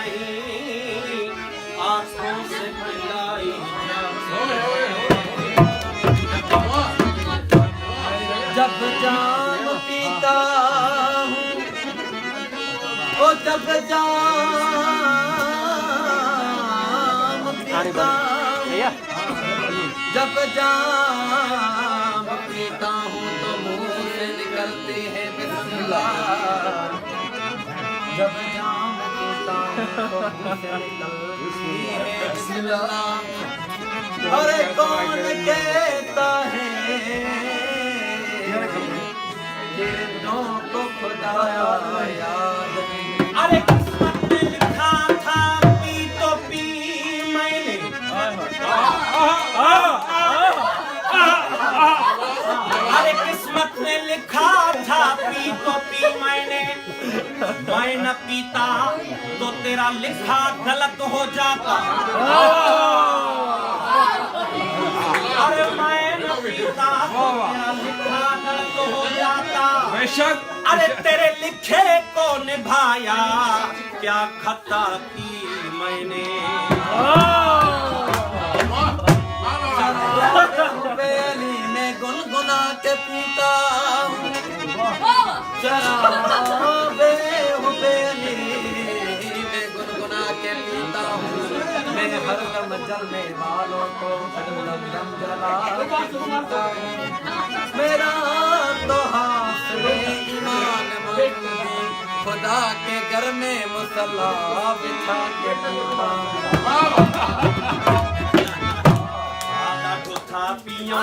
नहीं आंखों से मिलाई जब जाम पीता हूँ ओ जब जाम पीता हूँ जब जाम पीता हूँ तो मुंह से निकलती है बिस्मिल्लाह जब जाम पीता हूँ तो मुंह से निकलती है बिस्मिल्लाह अरे कौन कहता है दिलों को खुदाया याद नहीं अरे किस्मत में लिखा था पी तो पी मैंने अरे किस्मत में लिखा था पी तो पी मैंने मैं न पीता तो तेरा लिखा गलत हो जाता अरे मैं न पीता तो तेरा लिखा गलत हो जाता बेशक अरे तेरे लिखे को निभाया क्या खता की मैंने बेली में गुनगुना के पीता शराबे बेली में गुनगुना के पीता हूँ मैं हर दम जलने वालों को दम दम जला पीता हूँ मेरा तो हाथ में ईमान मौजूद खुदा के घर में मुसल्ला बिछा के पीता था पियों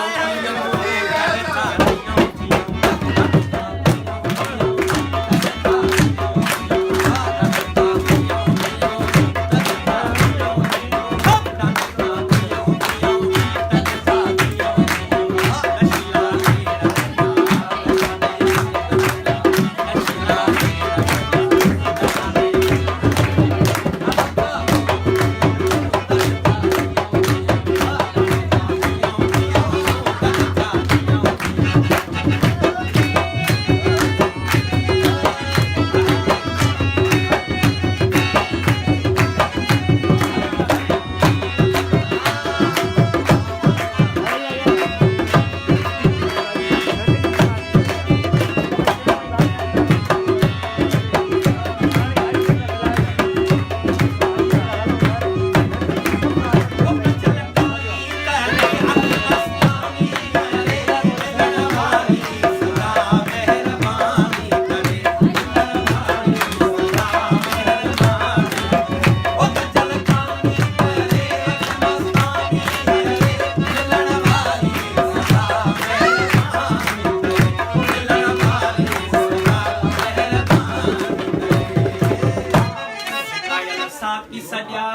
की सजा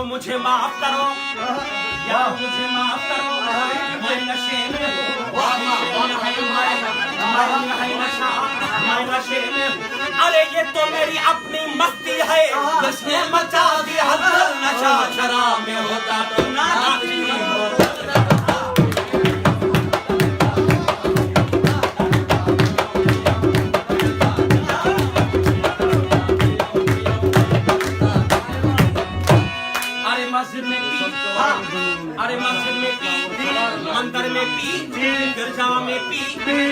मुझे माफ करो यार, मुझे माफ करो, मैं नशे में मैं नशे में। अरे ये तो मेरी अपनी मस्ती है, जिसने मचा दी हल्चल, नशा शराब में होता तो ना अरे मस्जिद में पी, मंदिर में पी, गिरजा में पी,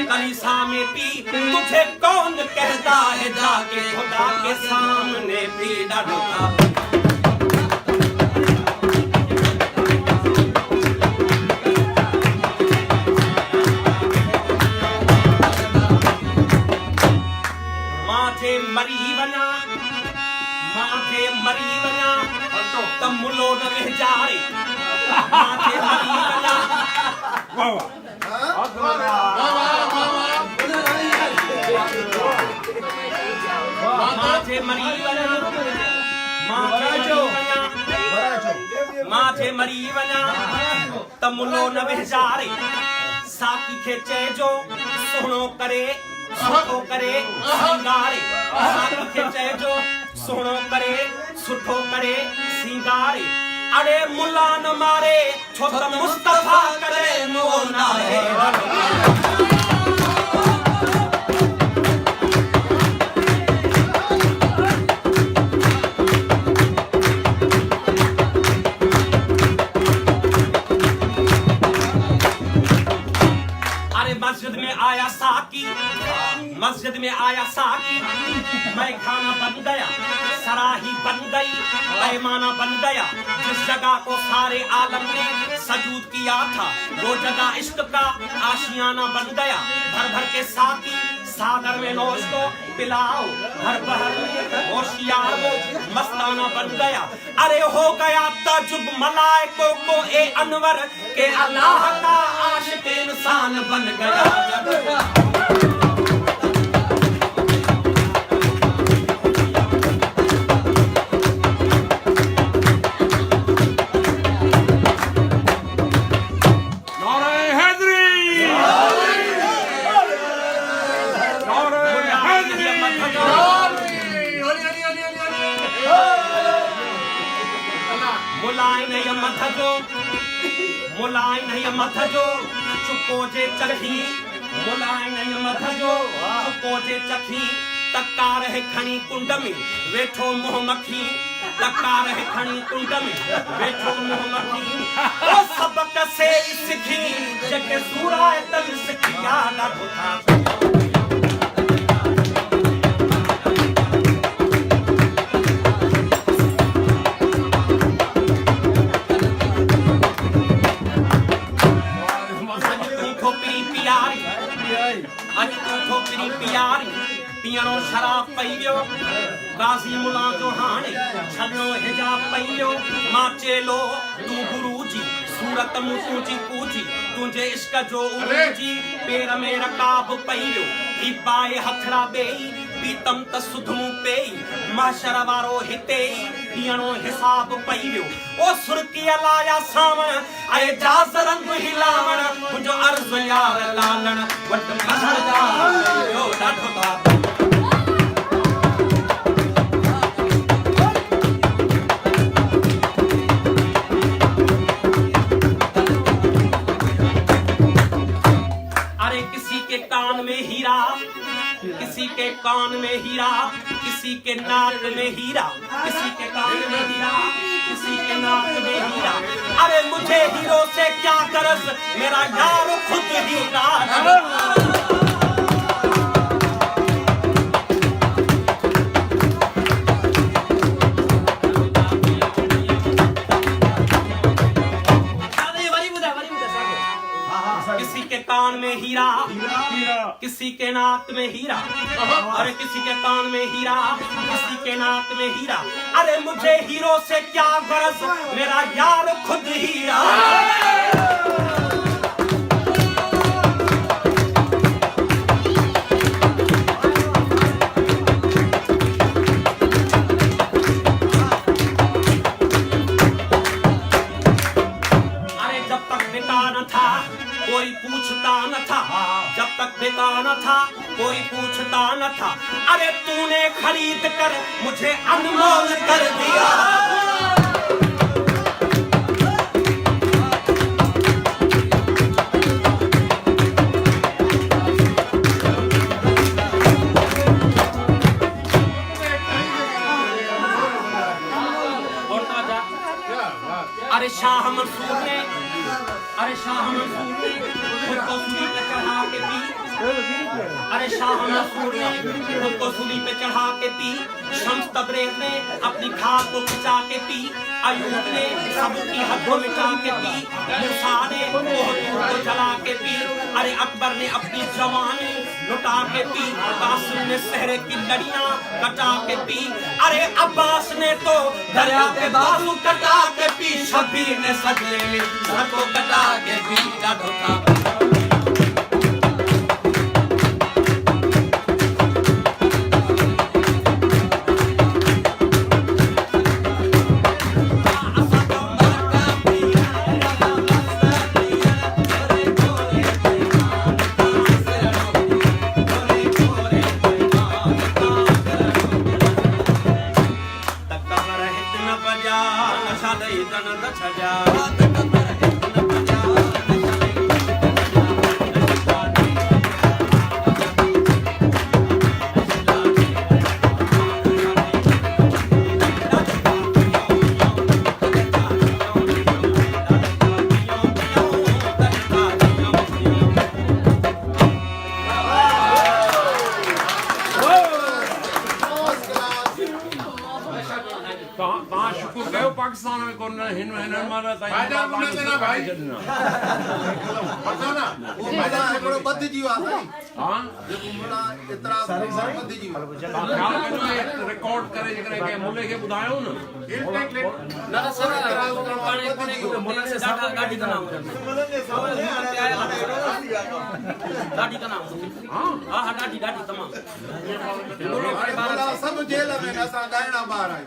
कलीसा में पी, तुझे कौन कहता है जाके खुदा के सामने पी डालूंगा। माथे मरी बना, माथे मरी बना, तब मुलो न रह जाए, माथे मरी बना। माथे मरी बना, माथे मरी बना, तब मुलो न रह जाए, साकी खेचे जो सोनो करे, सुठो करे सिंगारे, साकी खेचे जो सोनो करे, सुठो करे सिंगारे। अरे मुल्ला न मारे, छोटा मुस्तफा करे मोना है। मस्जिद में आया साकी, मस्जिद में आया साकी, मैं खाना बन गया, सराही बन गई, पैमाना बन गया। जिस जगह को सारे आलम ने सजूद किया था, वो जगह इश्क का आशियाना बन गया। भर भर के साकी सागर में नौश को पिलाओ, हर बहर में होशियार वो मस्ताना बन गया। अरे हो गया ताजुब मलाइकों को ए अनवर के अल्लाह का आशिक इंसान बन गया। मुलाय नहीं मत जो चुको जे चखी, मुलाय नहीं मत जो चुको जे चखी। तक्का रहे खणी कुंड में वेठो मुंह मखी, तक्का रहे खणी कुंड में वेठो मुंह मखी। ओ सबक से सिखी जके सूरा तन सिखिया न होता। पियणो शराब पईयो, काज़ी मुला जो हाणे छॾणो हिजाब पईयो। मां चेलो तू गुरुजी, सूरत मूं तुंहिंजी पूजी, तुंहिंजे इश्क जो उरूजी। पेर में रकाब पईयो, ही पाए हथड़ा ॿेई, पीतम त सुधमू पेई, माशर वारो हिते ई पियणो हिसाब पईयो। ओ सुर्की लाया सावण ऐं जाज़ रंग हिलावण, मुंहिंजो अर्ज़ यार लालण वट मज़र जा ॾाढो था। कान में हीरा, किसी के कान में हीरा, किसी के नाक में हीरा, किसी के कान में हीरा, किसी के नाक में हीरा। अरे मुझे हीरो से क्या तरस, मेरा यार खुद हीरा। किसी के कान में हीरा, किसी के नाक में हीरा, अरे किसी के कान में हीरा, किसी के नाक में हीरा। अरे मुझे हीरो से क्या गरज, मेरा यार खुद हीरा। कोई पूछता न था, जब तक बिका न था कोई पूछता न था। अरे तूने खरीद कर मुझे अनमोल कर दिया। अरे शाह मंसूर ने, अरे शाह मंसूर ने खुद को सूली पे चढ़ा के पी। अरे शाह मंसूर ने खुद को सूली पे चढ़ा के पी। शम्स तबरेज़ ने अपनी खाक को खिंचा के पी। अयूब ने सबकी हद को मिटा के पी। मूसा ने ओहद को जला के पी। अरे अकबर ने अपनी जवानी लुटा के पी। कासिम ने सहरे की लड़ियां कटा के पी। अरे अब्बास ने तो दरिया के बाजू कटा के पी। शब्बीर ने सजले में सर को कटा के पी। जादू पाकिस्तान में कौन हिंद में मारा था भाईजान मुने देना भाई पता ना वो भाईजान थोड़ा बद्ध जीव आता है हां जो मुना इतना बद्ध जीव ख्याल करो रिकॉर्ड करे जकरे के मुले के बुधायो ना ना सर मुले से सादा गाड़ी का नाम गाड़ी का नाम हां हां गाड़ी गाड़ी तमाम सब जेल में असा गायना बाहर आए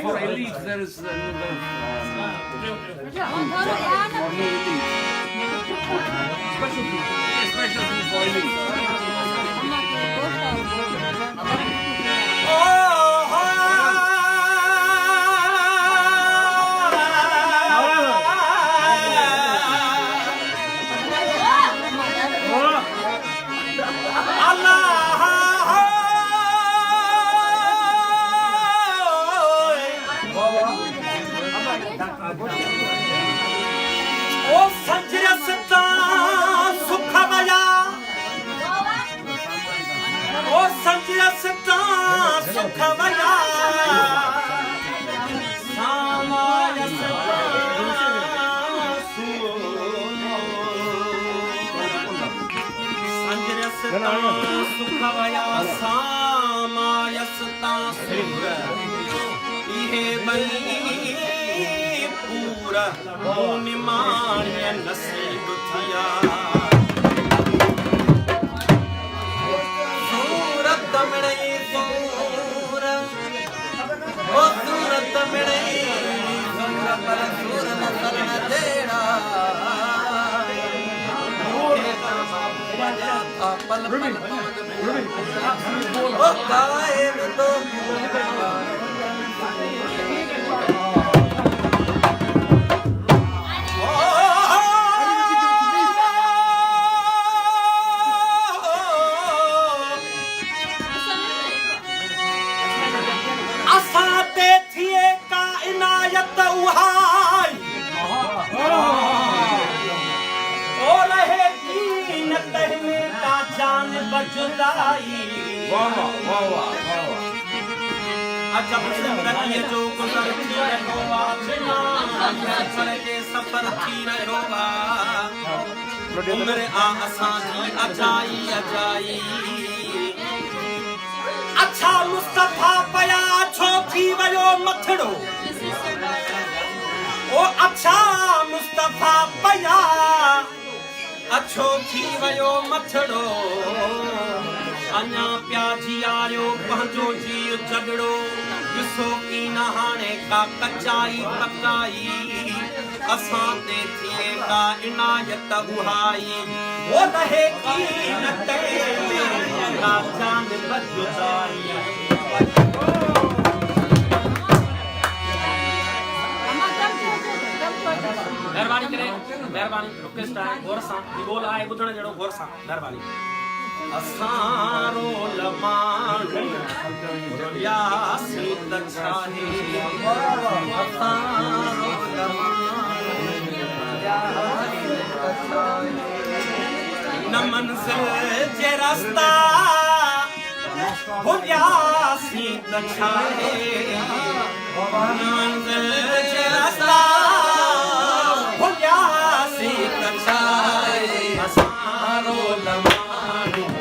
For elite, there is specialty for elite. नसीब थिया सूरत मिड़ई सूर ओ सूरत मिड़ई सूर पर सूर न शरण तेरा पल ओ कायम तो जान बजुदाई वाह वाह वाह वाह अजब जिंदगी जो गुजर थी रहोवा बिना चढ़ के सफर थी रहोवा उम्र आ असां जी अजाई अजाई अच्छा मुस्तफा पया छो थी वयो मथड़ो ओ अच्छा मुस्तफा पया अच्छो थी वयो मथड़ो अञा प्या जियारियो पंहिंजो जीव झगड़ो ॾिसो की न हाणे का कचाई पकाई असां ते थिए का इनायत उहाई वो रहे की न कहे का जान बजुदाई मेहरबानी करे मेहरबानी रिक्वेस्ट आहे गौर सां बोल आहे ॿुधण जहिड़ो गौर सां मेहरबानी असारो लमाणू यासी तछाहे असारो लमाणू यासी तछाहे न मंज़िल जे रास्ता हो यासी तछाहे न मंज़िल जे रास्ता हो यासी तछाहे असारो लमाणू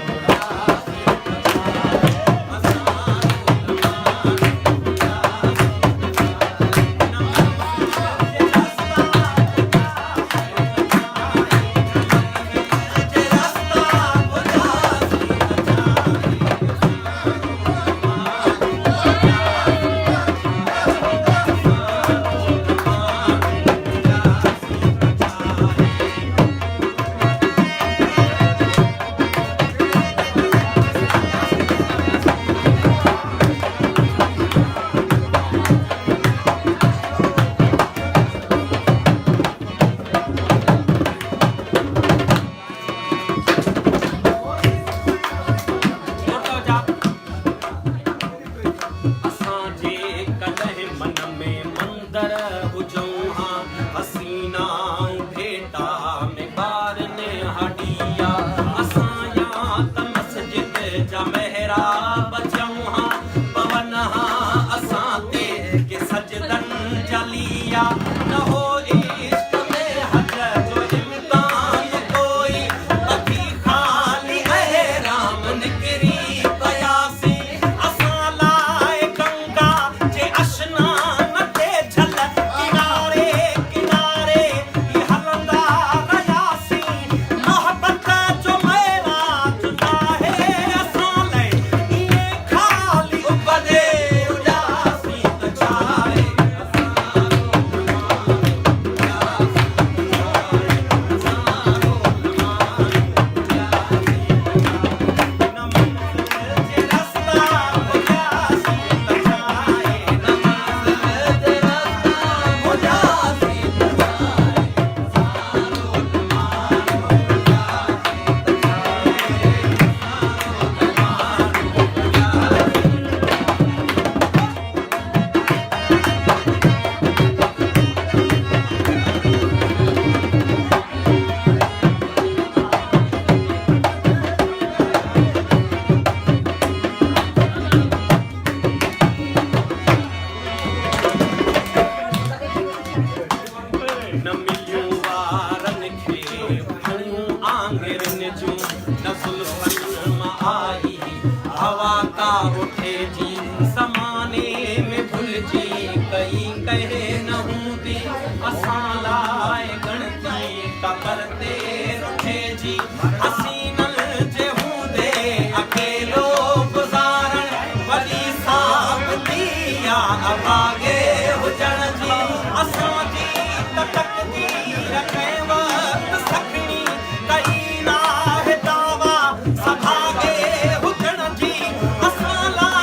सभागे हुजण जी असां लाइ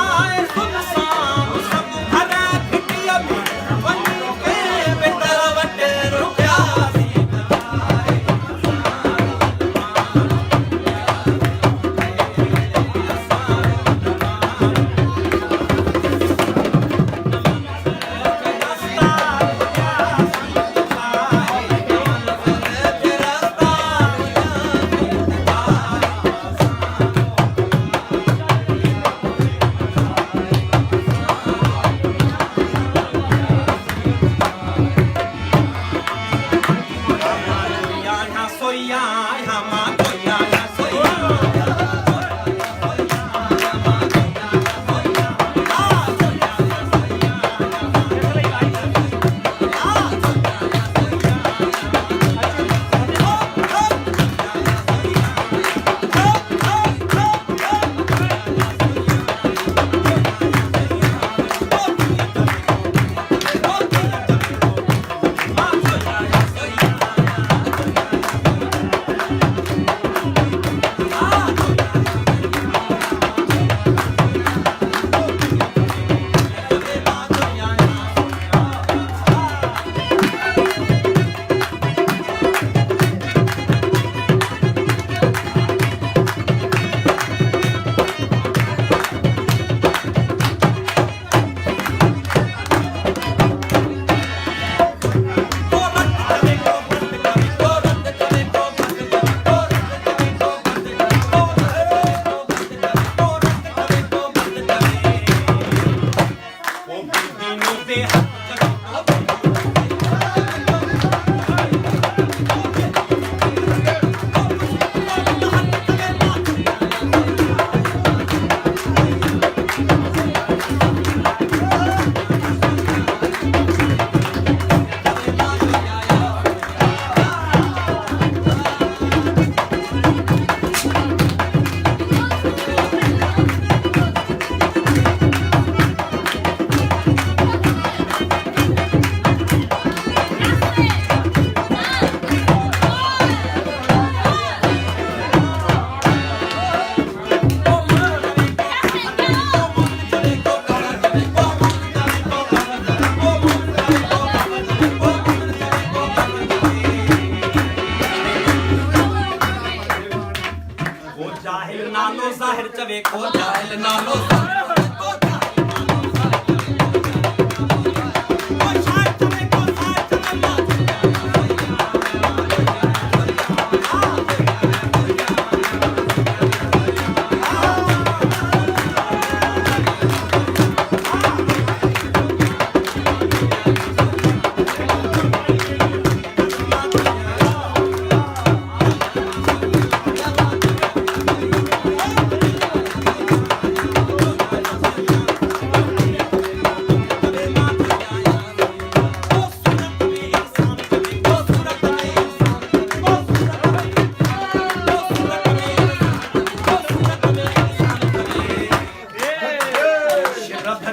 नालो ज़ाहिर चवे को जाहिल नालो ज़ाहिर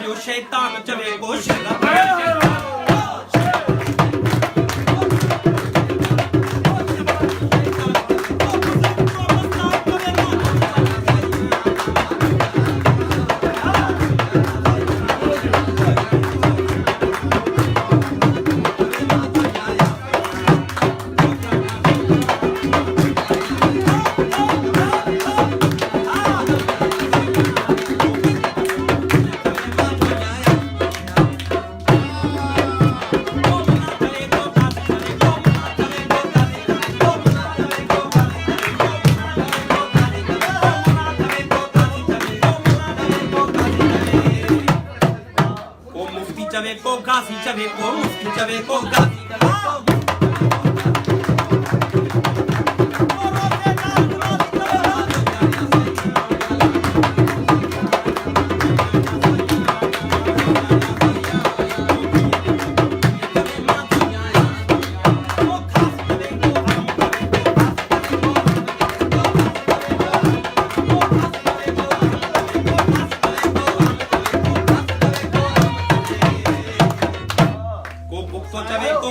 को शैतान चवे को शरत चवे को गाजी चवे को मुफ्ती चवे को गाजी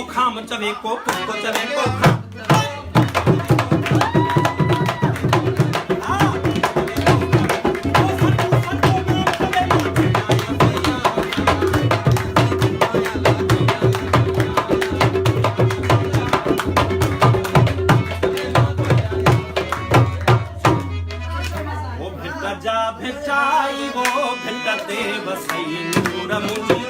खाम चवे को पुष्को चवे को वो भिट्टा जा भिट्टाई वो भिट्टा दे बसई नूर मुझी